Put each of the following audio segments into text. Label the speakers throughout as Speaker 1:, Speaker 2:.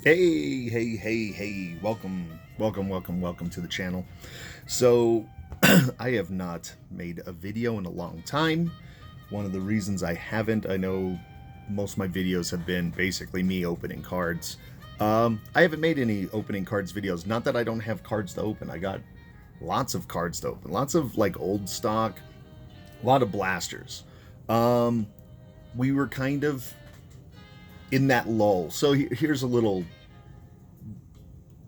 Speaker 1: Hey, welcome to the channel. So, I have not made a video in a long time. One of the reasons I haven't, I know most of my videos have been basically me opening cards. I haven't made any opening cards videos. Not that I don't have cards to open. I got lots of cards to open. Lots of like old stock, a lot of blasters. Um, we were kind of in that lull. So here's a little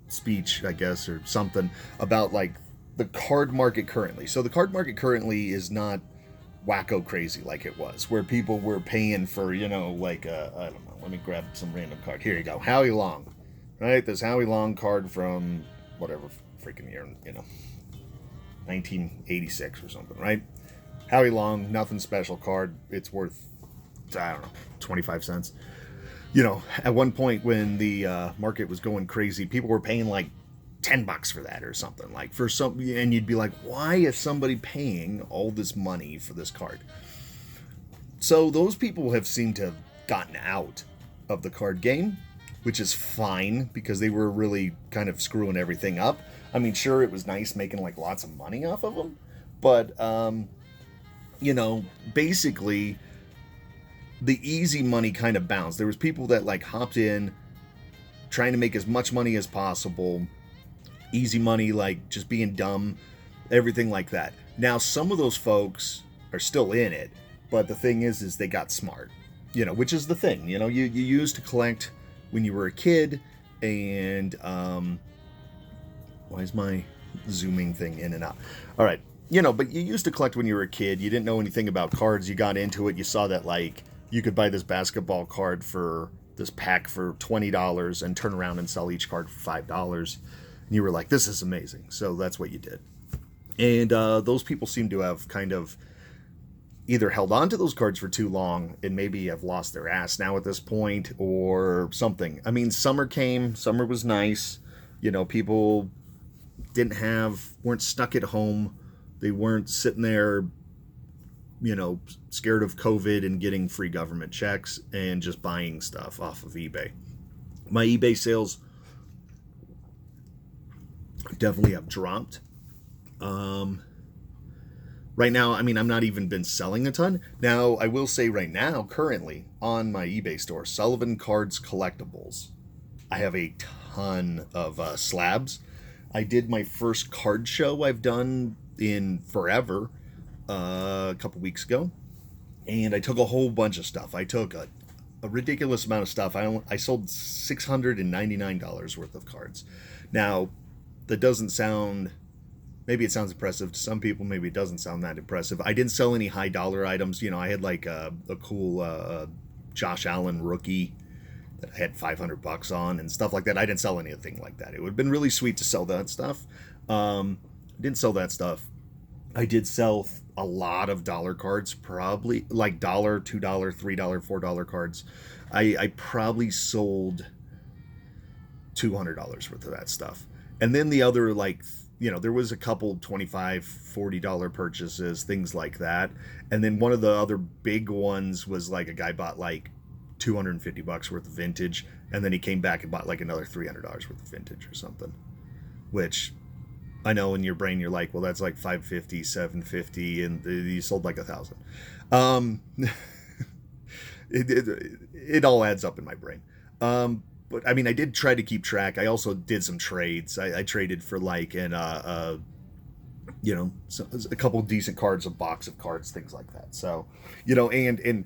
Speaker 1: speech, I guess, or something about like the card market currently. So the card market currently is not wacko crazy like it was, where people were paying for, like I don't know. Let me grab some random card. Here you go, Howie Long, right? This Howie Long card from whatever freaking year, 1986 or something, right? Howie Long, nothing special card. It's worth, I don't know, 25 cents. At one point when the market was going crazy, people were paying like $10 for that or something, like for some, and you'd be like, why is somebody paying all this money for this card? So those people have seemed to have gotten out of the card game, which is fine because they were really kind of screwing everything up. I mean, sure, it was nice making like lots of money off of them, but basically the easy money kind of bounced. There was people that like hopped in trying to make as much money as possible. Easy money, like just being dumb, everything like that. Now some of those folks are still in it, but the thing is they got smart, which is the thing. You used to collect when you were a kid, and why is my zooming thing in and out? All right. But you used to collect when you were a kid. You didn't know anything about cards. You got into it. You saw that like you could buy this basketball card for this pack for $20 and turn around and sell each card for $5. And you were like, this is amazing. So that's what you did. And those people seem to have kind of either held on to those cards for too long and maybe have lost their ass now at this point or something. I mean, summer came. Summer was nice. People weren't stuck at home. They weren't sitting there, scared of COVID and getting free government checks and just buying stuff off of eBay. My eBay sales definitely have dropped. Right now, I mean, I'm not even been selling a ton. Now, I will say right now, currently on my eBay store, Sullivan Cards Collectibles, I have a ton of slabs. I did my first card show I've done in forever a couple weeks ago, and I took a whole bunch of stuff. I took a ridiculous amount of stuff. I sold $699 worth of cards. Now, that doesn't sound, maybe it sounds impressive to some people, maybe it doesn't sound that impressive. I didn't sell any high dollar items. I had like a cool Josh Allen rookie that I had $500 on and stuff like that. I didn't sell anything like that. It would have been really sweet to sell that stuff. Didn't sell that stuff. I did sell a lot of dollar cards, probably like $1, $2, $3, $4 cards. I probably sold $200 worth of that stuff. And then the other, like, there was a couple $25, $40 purchases, things like that. And then one of the other big ones was like a guy bought like $250 worth of vintage, and then he came back and bought like another $300 worth of vintage or something, which I know in your brain you're like, well, that's like 550, 750, and you sold like 1,000. It all adds up in my brain. But I mean, I did try to keep track. I also did some trades. I traded for like a couple decent cards, a box of cards, things like that. So, and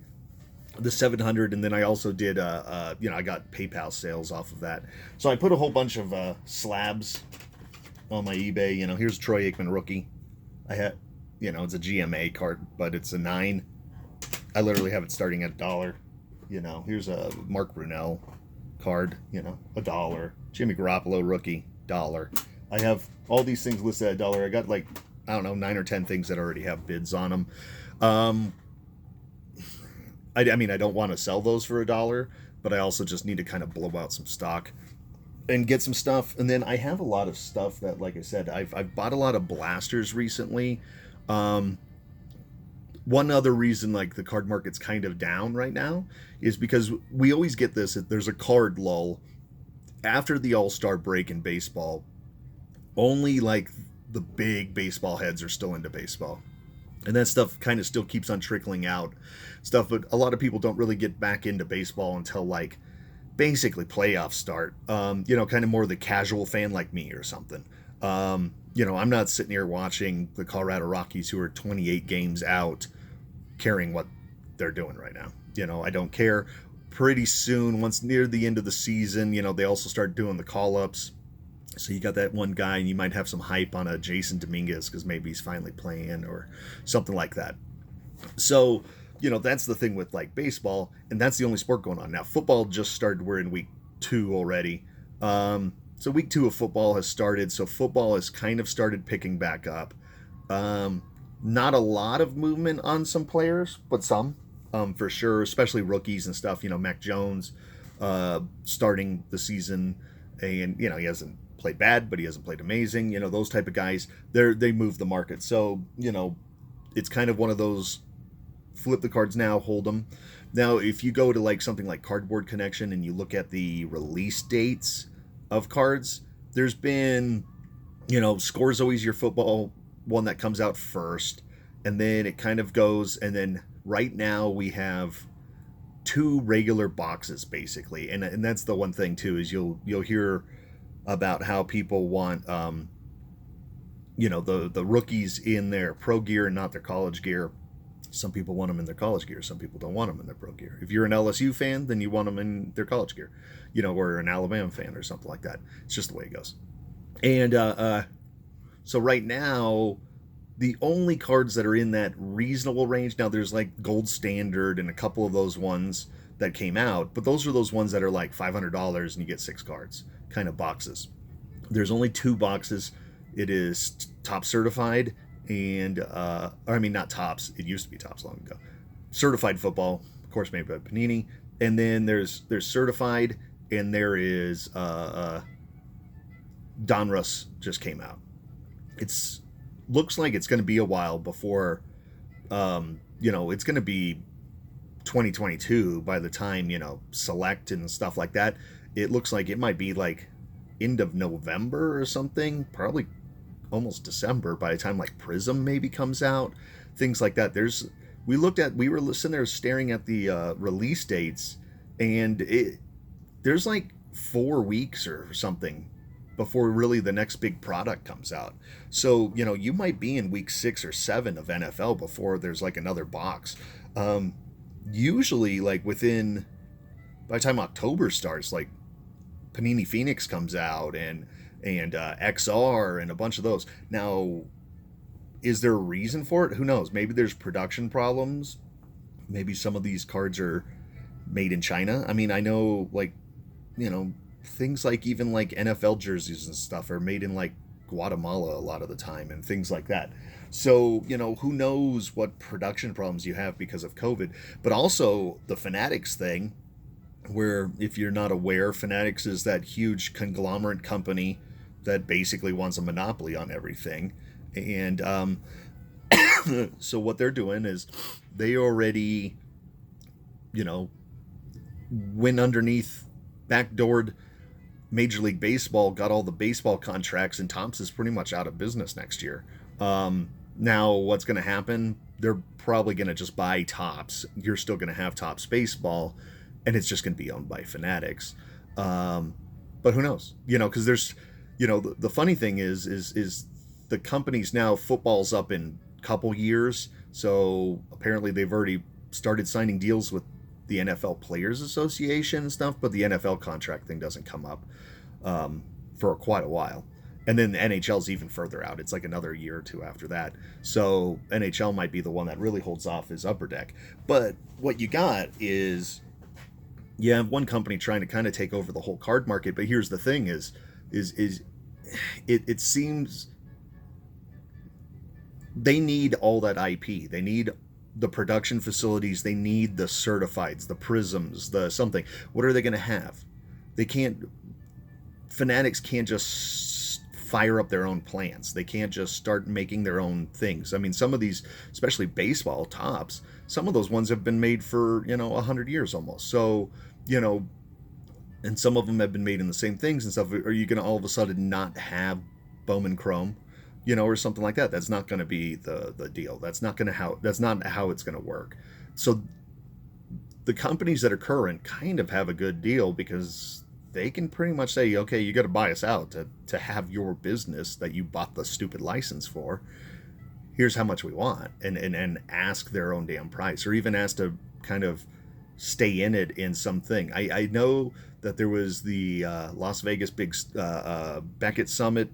Speaker 1: the 700, and then I also did I got PayPal sales off of that. So I put a whole bunch of slabs on my eBay. Here's Troy Aikman rookie. I had, it's a GMA card, but it's a 9. I literally have it starting at $1. Here's a Mark Brunell card, $1. Jimmy Garoppolo rookie, $1. I have all these things listed at $1. I got like, I don't know, 9 or 10 things that already have bids on them. I mean, I don't want to sell those for $1, but I also just need to kind of blow out some stock and get some stuff. And then I have a lot of stuff that, like I said, I've bought a lot of blasters recently. One other reason like the card market's kind of down right now is because we always get this, there's a card lull after the All-Star break in baseball, only like the big baseball heads are still into baseball. And that stuff kind of still keeps on trickling out stuff, but a lot of people don't really get back into baseball until like basically playoffs start. Kind of more the casual fan like me or something. I'm not sitting here watching the Colorado Rockies, who are 28 games out, caring what they're doing right now. I don't care. Pretty soon, once near the end of the season, they also start doing the call ups. So you got that one guy, and you might have some hype on a Jason Dominguez because maybe he's finally playing or something like that. So, that's the thing with like baseball, and that's the only sport going on now. Football just started. We're in week 2 already. So week 2 of football has started. So football has kind of started picking back up. Not a lot of movement on some players, but some, for sure, especially rookies and stuff. Mac Jones, starting the season, and he hasn't played bad, but he hasn't played amazing. Those type of guys, they move the market. So it's kind of one of those flip the cards now, hold them. Now, if you go to like something like Cardboard Connection and you look at the release dates of cards, there's been, Score's always your football one that comes out first, and then it kind of goes, and then right now we have 2 regular boxes basically, and that's the one thing too, is you'll hear about how people want the rookies in their pro gear and not their college gear. Some people want them in their college gear. Some people don't want them in their pro gear. If you're an LSU fan, then you want them in their college gear, or an Alabama fan or something like that. It's just the way it goes. And so right now, the only cards that are in that reasonable range, now there's like Gold Standard and a couple of those ones that came out, but those are those ones that are like $500 and you get 6 cards kind of boxes. There's only 2 boxes. It is Topps Certified and not Topps, it used to be Topps long ago. Certified Football, of course, made by Panini. And then there's Certified, and there is Donruss just came out. It's looks like it's going to be a while before it's going to be 2022 by the time Select and stuff like that. It looks like it might be like end of November or something, probably almost December by the time like Prism maybe comes out, things like that. We were sitting there staring at the release dates, and there's like 4 weeks or something before really the next big product comes out. So you might be in week 6 or 7 of NFL before there's like another box. Usually like by the time October starts, like Panini Phoenix comes out and XR and a bunch of those. Now, is there a reason for it? Who knows? Maybe there's production problems. Maybe some of these cards are made in China. I mean, I know like, things like even like NFL jerseys and stuff are made in like Guatemala a lot of the time and things like that. So, who knows what production problems you have because of COVID. But also the Fanatics thing, where if you're not aware, Fanatics is that huge conglomerate company that basically wants a monopoly on everything. And so what they're doing is they already, went underneath, backdoored Major League Baseball, got all the baseball contracts, and Topps is pretty much out of business next year. Now, what's going to happen? They're probably going to just buy Topps. You're still going to have Topps Baseball, and it's just going to be owned by Fanatics. But who knows? Because there's, the funny thing is the companies now, football's up in a couple years, so apparently they've already started signing deals with the NFL Players Association and stuff, but the NFL contract thing doesn't come up for quite a while. And then the NHL's even further out. It's like another year or 2 after that. So NHL might be the one that really holds off his Upper Deck. But what you got is you have one company trying to kind of take over the whole card market. But here's the thing is it seems they need all that IP. They need the production facilities. They need the certifieds, the prisms, the something. What are they going to have? They can't. Fanatics can't just fire up their own plants. They can't just start making their own things. I mean, some of these, especially baseball Topps, some of those ones have been made for 100 years almost. So and some of them have been made in the same things and stuff. Are you going to all of a sudden not have Bowman Chrome, or something like that? That's not going to be the deal. That's not how it's going to work. So the companies that are current kind of have a good deal because they can pretty much say, okay, you got to buy us out to have your business that you bought the stupid license for. Here's how much we want, and ask their own damn price, or even ask to kind of stay in it in something. I know that there was the Las Vegas big Beckett Summit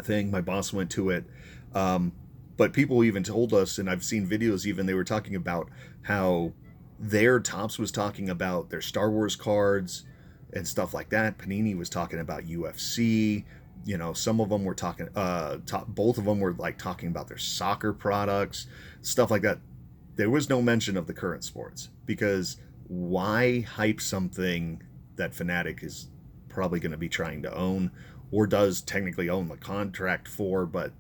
Speaker 1: thing. My boss went to it. But people even told us, and I've seen videos even, they were talking about how their Topps was talking about their Star Wars cards and stuff like that. Panini was talking about UFC. Some of them were talking, both of them were like talking about their soccer products, stuff like that. There was no mention of the current sports, because why hype something that Fanatic is probably going to be trying to own, or does technically own the contract for, but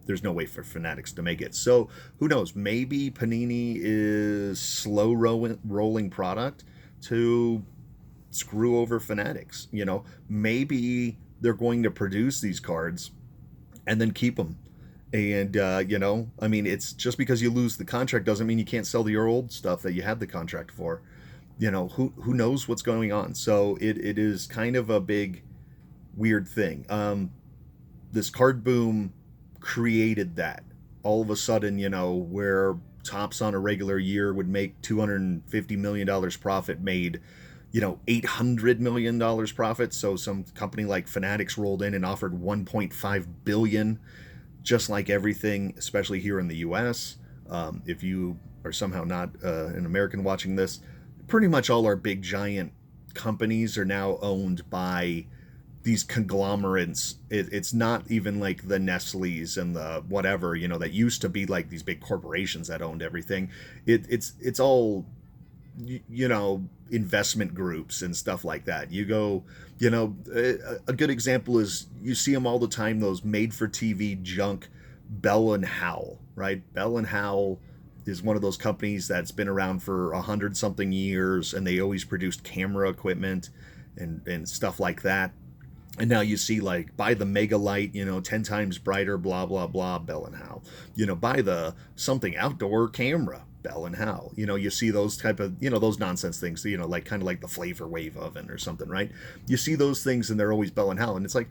Speaker 1: there's no way for Fanatics to make it. So who knows? Maybe Panini is slow rolling product to screw over Fanatics. Maybe they're going to produce these cards and then keep them. And, it's just because you lose the contract doesn't mean you can't sell your old stuff that you had the contract for. Who knows what's going on? So it is kind of a big, weird thing. This card boom created that. All of a sudden, where Topps on a regular year would make $250 million profit, made, $800 million profit. So some company like Fanatics rolled in and offered $1.5 billion, just like everything, especially here in the US. If you are somehow not an American watching this, pretty much all our big giant companies are now owned by these conglomerates. It's not even like the Nestle's and the whatever, that used to be like these big corporations that owned everything. It's all, investment groups and stuff like that. You go, a good example is you see them all the time, those made for TV junk, Bell and Howell, right? Bell and Howell is one of those companies that's been around for 100 something years, and they always produced camera equipment and stuff like that. And now you see, like, buy the Mega Light, 10 times brighter, blah, blah, blah, Bell and Howell. Buy the something outdoor camera, Bell and Howell. You see those type of, those nonsense things, like kind of like the Flavor Wave oven or something, right? You see those things and they're always Bell and Howell. And it's like,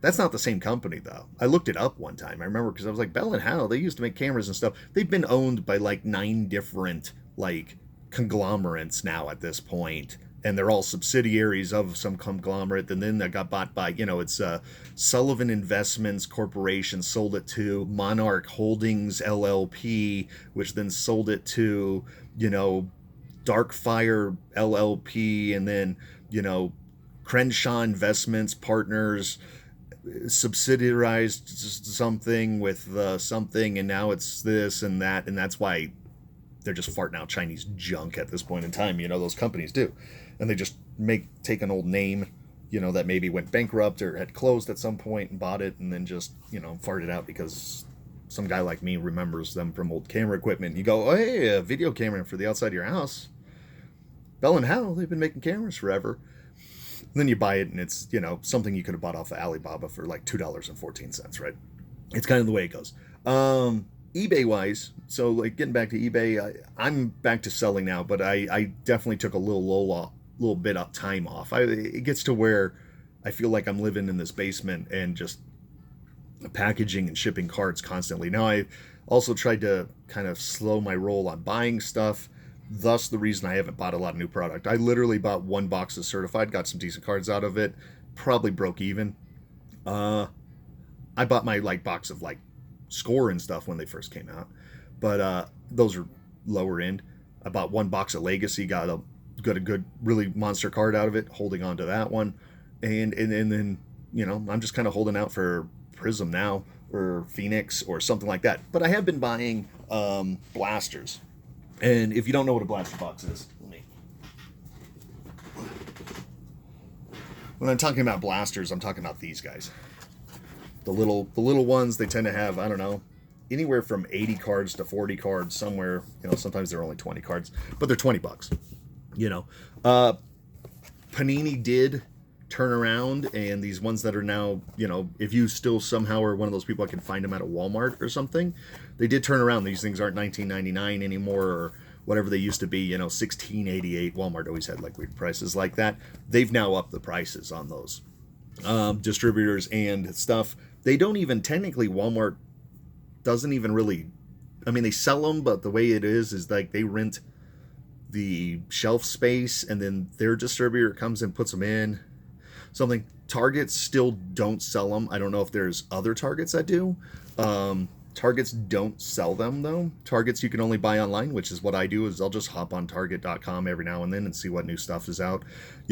Speaker 1: that's not the same company, though. I looked it up one time. I remember, because I was like, Bell and Howell, they used to make cameras and stuff. They've been owned by like 9 different, like, conglomerates now at this point. And they're all subsidiaries of some conglomerate, and then that got bought by, it's Sullivan Investments Corporation sold it to Monarch Holdings LLP, which then sold it to, Darkfire LLP, and then, Crenshaw Investments Partners subsidiarized something with something, and now it's this and that, and that's why they're just farting out Chinese junk at this point in time. Those companies do. And they just take an old name, that maybe went bankrupt or had closed at some point and bought it, and then just, fart it out because some guy like me remembers them from old camera equipment. And you go, oh, hey, a video camera for the outside of your house. Bell and Howell, they've been making cameras forever. And then you buy it, and it's, something you could have bought off of Alibaba for like $2.14, right? It's kind of the way it goes. eBay wise, so like getting back to eBay, I'm back to selling now, but I definitely took a little bit of time off. It gets to where I feel like I'm living in this basement and just packaging and shipping cards constantly. Now, I also tried to kind of slow my roll on buying stuff, thus the reason I haven't bought a lot of new product. I literally bought 1 box of certified, got some decent cards out of it, probably broke even. I bought my box of Score and stuff when they first came out, but those are lower end. I bought 1 box of Legacy, got a good really monster card out of it, holding on to that one, and then I'm just kind of holding out for Prism now, or Phoenix or something like that. But I have been buying blasters, and if you don't know what a blaster box is, when I'm talking about blasters, I'm talking about these guys. The little ones, they tend to have, I don't know, anywhere from 80 cards to 40 cards, somewhere, sometimes they're only 20 cards, but they're $20. Panini did turn around, and these ones that are now, if you still somehow are one of those people that can find them at a Walmart or something, they did turn around. These things aren't $19.99 anymore, or whatever they used to be, $16.88. Walmart always had like weird prices like that. They've now upped the prices on those distributors and stuff. They don't even technically, Walmart doesn't even really, I mean, they sell them, but the way it is like they rent the shelf space, and then their distributor comes and puts them in something. Targets still don't sell them. I don't know if there's other Targets that do. Targets don't sell them though. Targets you can only buy online, which is what I do. Is I'll just hop on Target.com every now and then and see what new stuff is out.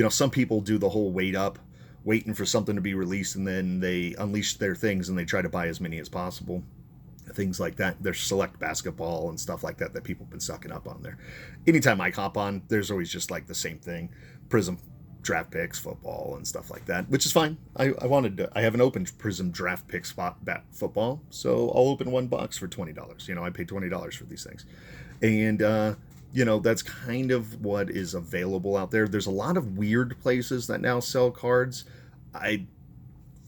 Speaker 1: Some people do the whole waiting for something to be released, and then they unleash their things and they try to buy as many as possible. Things like that. There's select basketball and stuff like that people have been sucking up on there. Anytime I hop on, there's always just like the same thing. Prism draft picks, football, and stuff like that, which is fine. I haven't opened Prism draft picks football, so I'll open one box for $20. I paid $20 for these things. And, that's kind of what is available out there. There's a lot of weird places that now sell cards. I've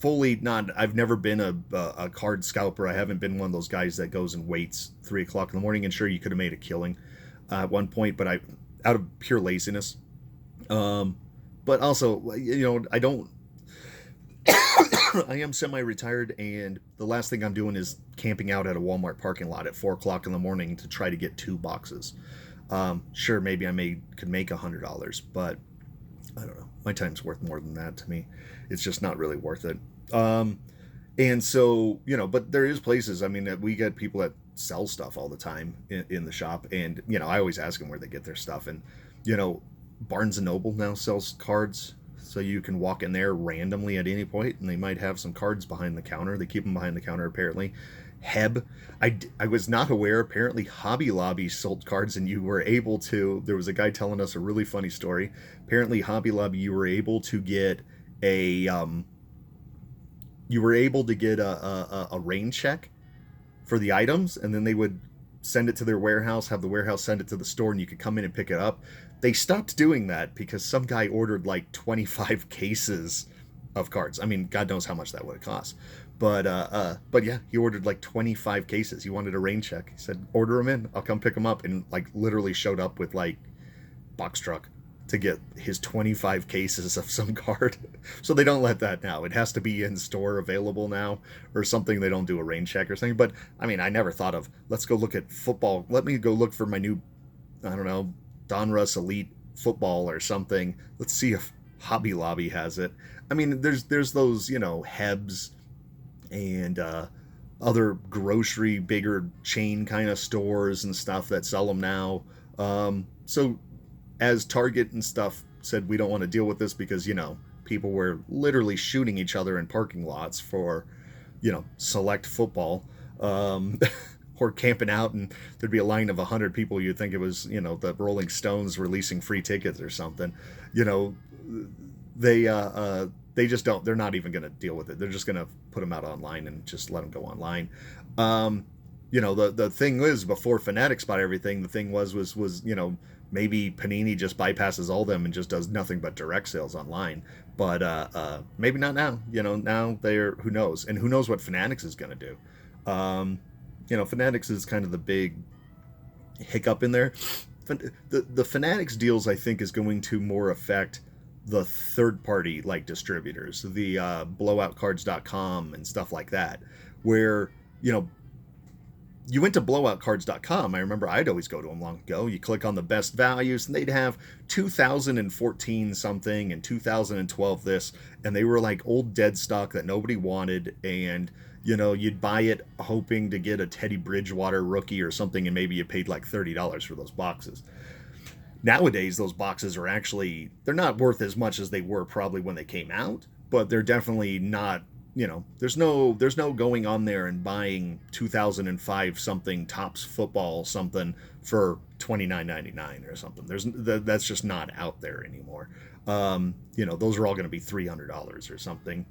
Speaker 1: never been a card scalper. I haven't been one of those guys that goes and waits 3 o'clock in the morning. And sure, you could have made a killing at one point, but out of pure laziness. But also, I don't, I am semi-retired, and the last thing I'm doing is camping out at a Walmart parking lot at 4 o'clock in the morning to try to get 2 boxes. Sure, maybe could make $100, but I don't know. My time's worth more than that to me. It's just not really worth it. And so, but there is places, we get people that sell stuff all the time in the shop. And, I always ask them where they get their stuff. And, Barnes & Noble now sells cards. So you can walk in there randomly at any point, and they might have some cards behind the counter. They keep them behind the counter, apparently. Heb. I was not aware. Apparently, Hobby Lobby sold cards, and you were able to. There was a guy telling us a really funny story. Apparently, Hobby Lobby, you were able to get a rain check for the items, and then they would send it to their warehouse, have the warehouse send it to the store, and you could come in and pick it up. They stopped doing that because some guy ordered like 25 cases of cards. God knows how much that would have cost. But yeah, he ordered like 25 cases. He wanted a rain check. He said, order them in. I'll come pick them up. And like literally showed up with like box truck to get his 25 cases of some card. So they don't let that now. It has to be in store available now or something. They don't do a rain check or something. But I never thought of, let's go look at football. Let me go look for my new, I don't know, Donruss Elite football or something. Let's see if Hobby Lobby has it. There's those, Hebs and other grocery, bigger chain kind of stores and stuff that sell them now. So as Target and stuff said, we don't want to deal with this because, people were literally shooting each other in parking lots for, select football. Or camping out, and there'd be a line of 100 people. You'd think it was, the Rolling Stones releasing free tickets or something. They just don't. They're not even going to deal with it. They're just going to put them out online and just let them go online. The thing is, before Fanatics bought everything, the thing was maybe Panini just bypasses all them and just does nothing but direct sales online. But maybe not now. Now they're, who knows, and who knows what Fanatics is going to do. Fanatics is kind of the big hiccup in there. The Fanatics deals, I think, is going to more affect the third-party like distributors, the blowoutcards.com and stuff like that, where, you went to blowoutcards.com. I remember I'd always go to them long ago. You click on the best values, and they'd have 2014 something and 2012 this, and they were like old dead stock that nobody wanted, and you'd buy it hoping to get a Teddy Bridgewater rookie or something, and maybe you paid like $30 for those boxes. Nowadays, those boxes are actually, they're not worth as much as they were probably when they came out, but they're definitely not, there's no going on there and buying 2005 something Topps football something for $29.99 or something. That's just not out there anymore. Those are all going to be $300 or something.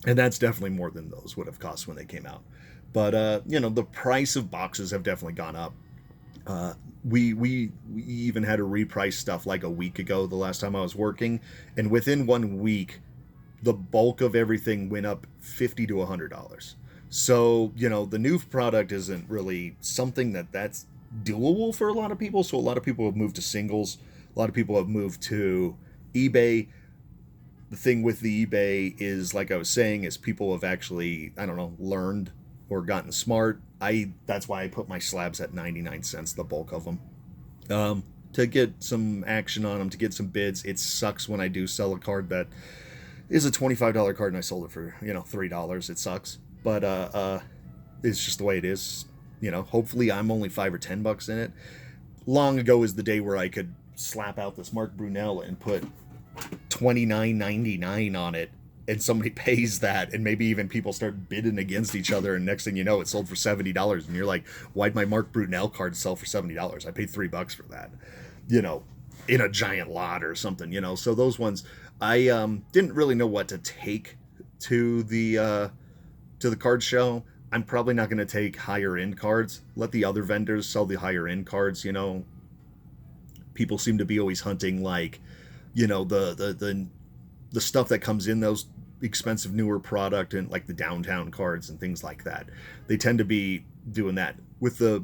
Speaker 1: And that's definitely more than those would have cost when they came out. But, the price of boxes have definitely gone up. We even had to reprice stuff like a week ago, the last time I was working, and within 1 week the bulk of everything went up $50 to $100. So, the new product isn't really something that's doable for a lot of people. So a lot of people have moved to singles. A lot of people have moved to eBay. The thing with the eBay is, like I was saying, is people have actually, I don't know, learned or gotten smart. That's why I put my slabs at 99 cents, the bulk of them. To get some action on them, to get some bids. It sucks when I do sell a card that is a $25 card and I sold it for, $3. It sucks. But it's just the way it is. Hopefully I'm only $5 or $10 in it. Long ago is the day where I could slap out this Mark Brunel and put $29.99 on it, and somebody pays that, and maybe even people start bidding against each other, and next thing you know, it sold for $70, and you're like, why'd my Mark Brunel card sell for $70? I paid $3 for that, in a giant lot or something, So those ones, I didn't really know what to take to the card show. I'm probably not going to take higher end cards. Let the other vendors sell the higher end cards. People seem to be always hunting like, the stuff that comes in those expensive newer product, and like the downtown cards and things like that. They tend to be doing that. With the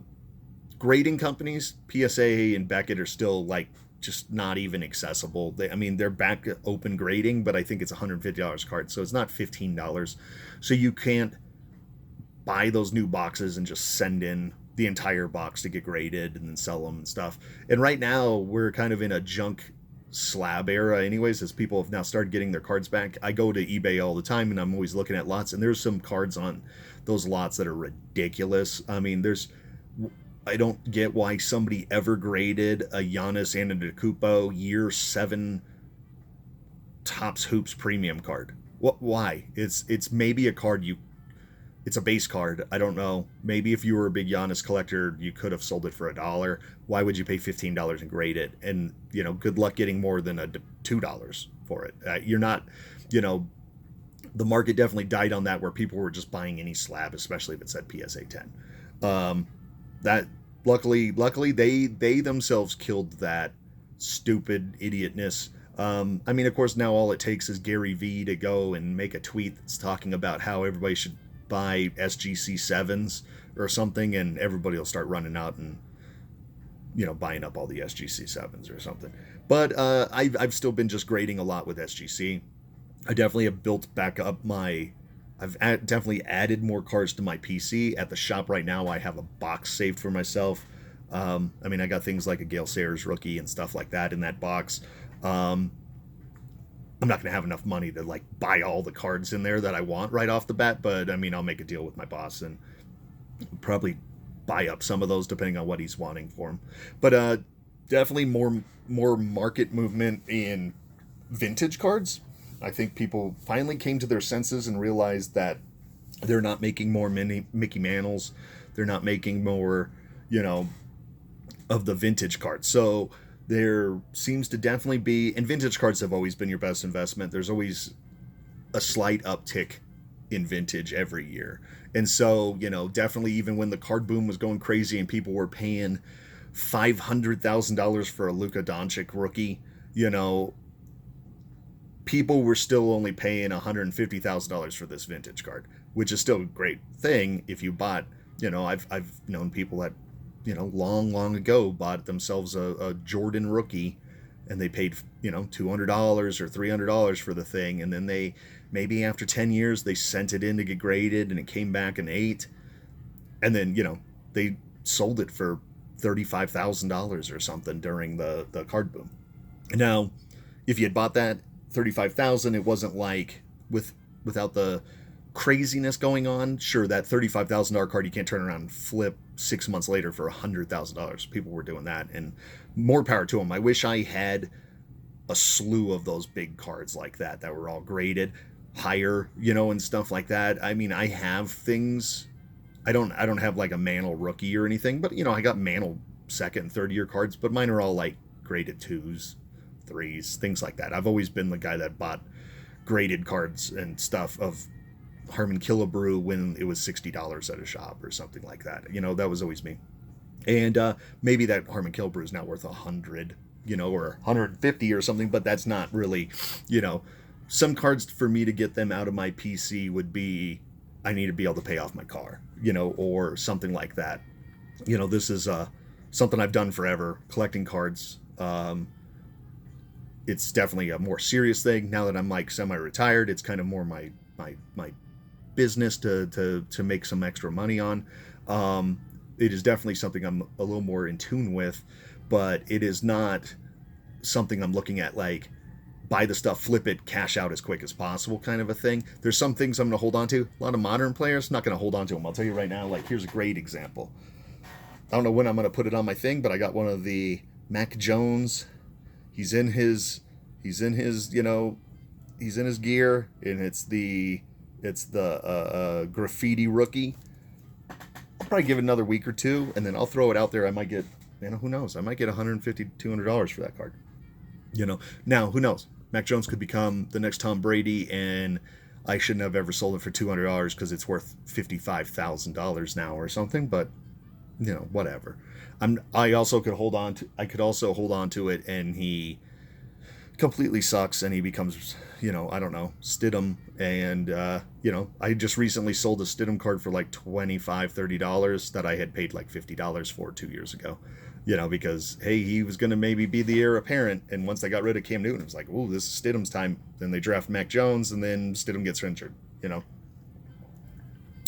Speaker 1: grading companies, PSA and Beckett are still like just not even accessible. They're back open grading, but I think it's $150 a card, so it's not $15. So you can't buy those new boxes and just send in the entire box to get graded and then sell them and stuff. And right now we're kind of in a junk slab era anyways, as people have now started getting their cards back. I go to eBay all the time and I'm always looking at lots, and there's some cards on those lots that are ridiculous. I don't get why somebody ever graded a Giannis Antetokounmpo year 7 Topps Hoops premium card. Why? It's maybe a card it's a base card. I don't know. Maybe if you were a big Giannis collector, you could have sold it for $1. Why would you pay $15 and grade it? And, good luck getting more than $2 for it. You're not, the market definitely died on that, where people were just buying any slab, especially if it said PSA 10. That luckily they themselves killed that stupid idiotness. Of course, now all it takes is Gary Vee to go and make a tweet that's talking about how everybody should buy SGC 7s or something, and everybody will start running out and buying up all the SGC 7s or something. But I've still been just grading a lot with SGC. I definitely have built back up I've definitely added more cards to my PC. At the shop right now, I have a box saved for myself. I got things like a Gale Sayers rookie and stuff like that in that box. I'm not going to have enough money to like buy all the cards in there that I want right off the bat, but I'll make a deal with my boss and probably buy up some of those depending on what he's wanting for them. But definitely more market movement in vintage cards. I think people finally came to their senses and realized that they're not making more Mickey Mantles. They're not making more, of the vintage cards. So there seems to definitely be, and vintage cards have always been your best investment. There's always a slight uptick in vintage every year. And so, definitely even when the card boom was going crazy and people were paying $500,000 for a Luka Doncic rookie, people were still only paying $150,000 for this vintage card, which is still a great thing if you bought, I've known people that, long ago bought themselves a Jordan rookie, and they paid, $200 or $300 for the thing. And then they, maybe after 10 years, they sent it in to get graded and it came back an 8. And then, they sold it for $35,000 or something during the card boom. Now, if you had bought that $35,000, it wasn't like without the craziness going on. Sure, that $35,000 card you can't turn around and flip 6 months later for $100,000. People were doing that, and more power to them. I wish I had a slew of those big cards like that were all graded higher, and stuff like that. I have things. I don't have like a Mantle rookie or anything, but I got Mantle second and third year cards, but mine are all like graded 2s, 3s, things like that. I've always been the guy that bought graded cards and stuff of Harmon Killebrew when it was $60 at a shop or something like that. That was always me. And maybe that Harmon Killebrew is now worth 100, or 150 or something, but that's not really, you know, some cards for me to get them out of my PC would be, I need to be able to pay off my car, or something like that. This is something I've done forever, collecting cards. It's definitely a more serious thing now that I'm like semi-retired. It's kind of more my business to make some extra money on. It is definitely something I'm a little more in tune with, but it is not something I'm looking at like buy the stuff, flip it, cash out as quick as possible kind of a thing. There's some things I'm going to hold on to. A lot of modern players, not going to hold on to them. I'll tell you right now, like here's a great example. I don't know when I'm going to put it on my thing, but I got one of the Mac Jones. He's in his he's in his gear, and it's the graffiti rookie. I'll probably give it another week or two, and then I'll throw it out there. I might get, who knows? I might get $150 to $200 for that card. Now who knows? Mac Jones could become the next Tom Brady, and I shouldn't have ever sold it for $200 because it's worth $55,000 now or something. But whatever. I also could hold on to. I could also hold on to it, and he completely sucks, and he becomes, I don't know, Stidham. And I just recently sold a Stidham card for like $25-$30 that I had paid like $50 for 2 years ago. Because hey, he was going to maybe be the heir apparent, and once they got rid of Cam Newton, it was like, oh, this is Stidham's time. Then they draft Mac Jones, and then Stidham gets injured.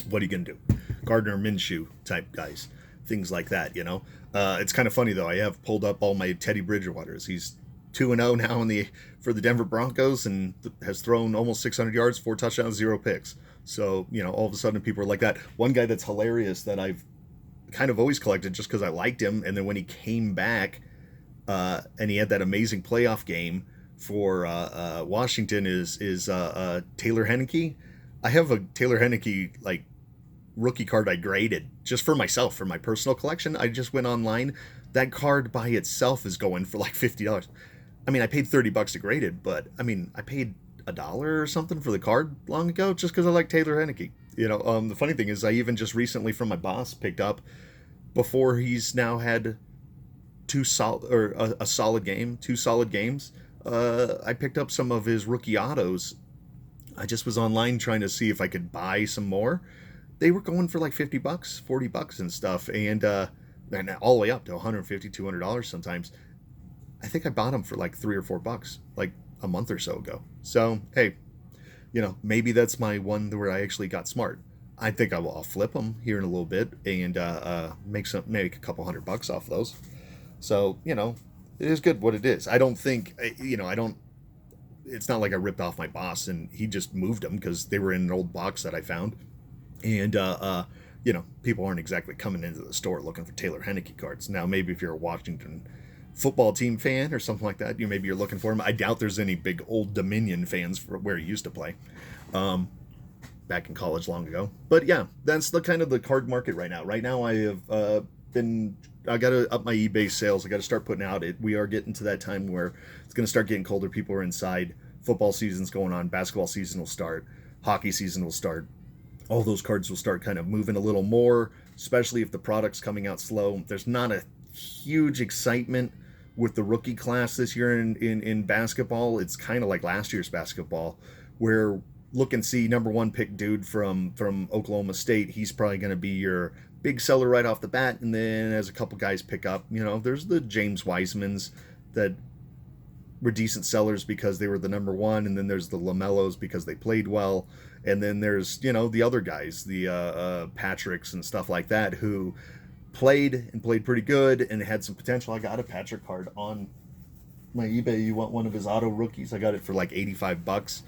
Speaker 1: What are you going to do? Gardner Minshew type guys, things like that. It's kind of funny though. I have pulled up all my Teddy Bridgewaters. He's 2-0 now for the Denver Broncos, and has thrown almost 600 yards, 4 touchdowns, 0 picks. So all of a sudden people are like that. One guy that's hilarious that I've kind of always collected just because I liked him, and then when he came back, and he had that amazing playoff game for Washington, is Taylor Heinicke. I have a Taylor Heinicke like rookie card I graded just for myself, for my personal collection. I just went online. That card by itself is going for like $50. I mean, I paid $30 to grade it, but I mean, I paid $1 or something for the card long ago just because I like Taylor Heinicke. The funny thing is, I even just recently from my boss picked up, before he's now had two solid games. I picked up some of his rookie autos. I just was online trying to see if I could buy some more. They were going for like $50, $40 and stuff, and all the way up to $150, $200 sometimes. I think I bought them for like $3 or $4 like a month or so ago. So hey, maybe that's my one where I actually got smart. I think I'll flip them here in a little bit and make a couple $100 off those. So it is good what it is. I don't think I don't. It's not like I ripped off my boss and he just moved them because they were in an old box that I found. And people aren't exactly coming into the store looking for Taylor Heinicke cards. Now maybe if you're a Washington football team fan or something like that, maybe you're looking for him. I doubt there's any big Old Dominion fans for where he used to play back in college long ago. But yeah, that's the kind of the card market right now. Right now I have I got to up my eBay sales. I got to start putting out it. We are getting to that time where it's going to start getting colder. People are inside. Football season's going on. Basketball season will start. Hockey season will start. All those cards will start kind of moving a little more, especially if the product's coming out slow. There's not a huge excitement with the rookie class this year in basketball. It's kind of like last year's basketball, where look and see number 1 pick dude from Oklahoma State. He's probably going to be your big seller right off the bat, and then as a couple guys pick up, there's the James Wisemans that were decent sellers because they were the number 1, and then there's the LaMelos because they played well, and then there's the other guys, the Patricks and stuff like that, who played pretty good and had some potential. I got a Patrick card on my eBay. You want one of his auto rookies? I got it for like $85.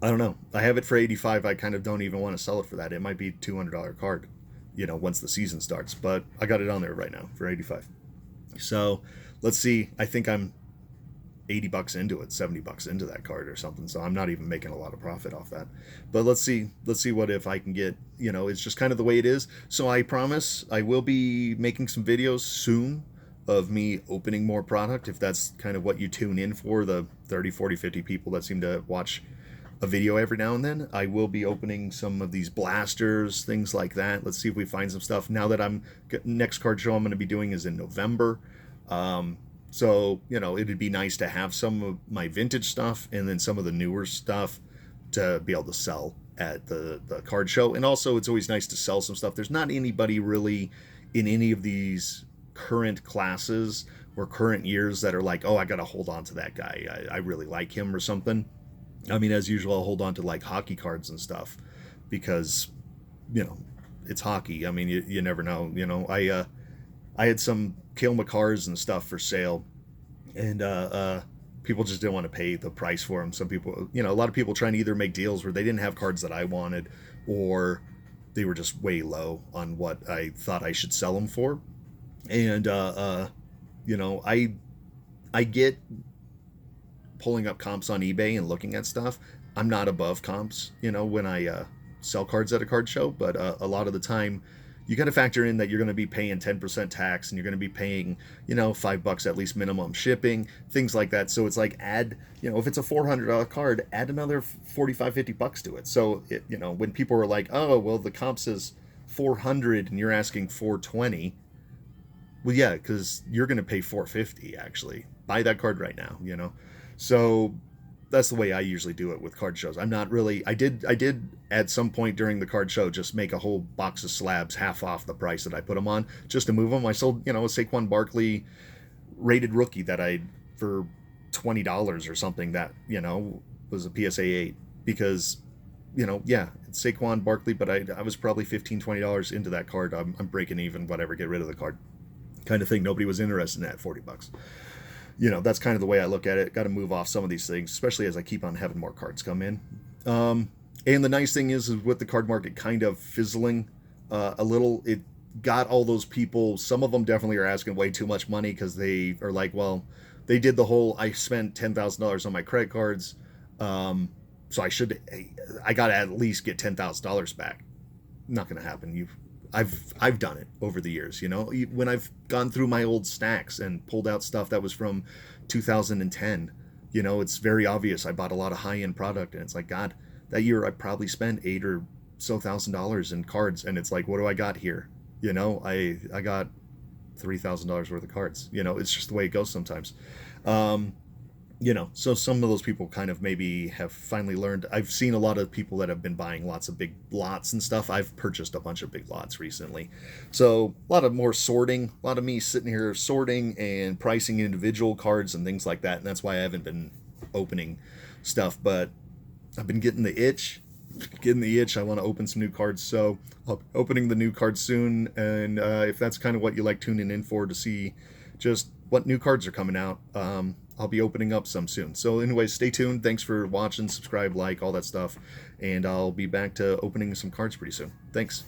Speaker 1: I don't know. I have it for $85. I kind of don't even want to sell it for that. It might be a $200 card, once the season starts. But I got it on there right now for $85. So let's see. I think I'm $80 into it, $70 into that card or something. So I'm not even making a lot of profit off that. But let's see what if I can get. It's just kind of the way it is. So I promise I will be making some videos soon of me opening more product, if that's kind of what you tune in for, the 30, 40, 50 people that seem to watch a video every now and then. I will be opening some of these blasters, things like that. Let's see if we find some stuff. Now that next card show I'm going to be doing is in November. So, you know, it'd be nice to have some of my vintage stuff and then some of the newer stuff to be able to sell at the card show. And also, it's always nice to sell some stuff. There's not anybody really in any of these current classes or current years that are like, oh, I got to hold on to that guy. I really like him or something. I mean, as usual, I'll hold on to like hockey cards and stuff because, you know, it's hockey. I mean, you never know. You know, I had some Cale Makars and stuff for sale, and people just didn't want to pay the price for them. Some people, you know, a lot of people trying to either make deals where they didn't have cards that I wanted, or they were just way low on what I thought I should sell them for. And you know, I get pulling up comps on eBay and looking at stuff. I'm not above comps, you know, when I sell cards at a card show, but a lot of the time you got to factor in that you're going to be paying 10% tax and you're going to be paying, you know, $5 at least minimum shipping, things like that. So it's like add, you know, if it's a $400 card, add another 45, $50 to it. So, you know, when people are like, oh, well, the comp says 400 and you're asking 420, well, yeah, because you're going to pay 450 actually. Buy that card right now, you know. So that's the way I usually do it with card shows. I'm not really. I did at some point during the card show just make a whole box of slabs half off the price that I put them on just to move them. I sold, you know, a Saquon Barkley rated rookie that I for $20 or something that, you know, was a PSA 8 because, you know, yeah, it's Saquon Barkley, but I was probably $15, $20 into that card. I'm breaking even, whatever, get rid of the card kind of thing. Nobody was interested in that $40. You know, that's kind of the way I look at it. Got to move off some of these things, especially as I keep on having more cards come in. And the nice thing is with the card market kind of fizzling a little, it got all those people. Some of them definitely are asking way too much money because they are like, well, they did the whole, I spent $10,000 on my credit cards. So I got to at least get $10,000 back. Not going to happen. I've done it over the years, you know, when I've gone through my old stacks and pulled out stuff that was from 2010, you know, it's very obvious. I bought a lot of high-end product and it's like, God, that year I probably spent $8,000 or so in cards. And it's like, what do I got here? You know, I got $3,000 worth of cards, you know, it's just the way it goes sometimes. You know, so some of those people kind of maybe have finally learned. I've seen a lot of people that have been buying lots of big lots and stuff. I've purchased a bunch of big lots recently. So a lot of more sorting, a lot of me sitting here sorting and pricing individual cards and things like that. And that's why I haven't been opening stuff, but I've been getting the itch. I want to open some new cards. So I'll be opening the new cards soon. And if that's kind of what you like tuning in for to see just what new cards are coming out, I'll be opening up some soon. So anyways, stay tuned. Thanks for watching, subscribe, like, all that stuff. And I'll be back to opening some cards pretty soon. Thanks.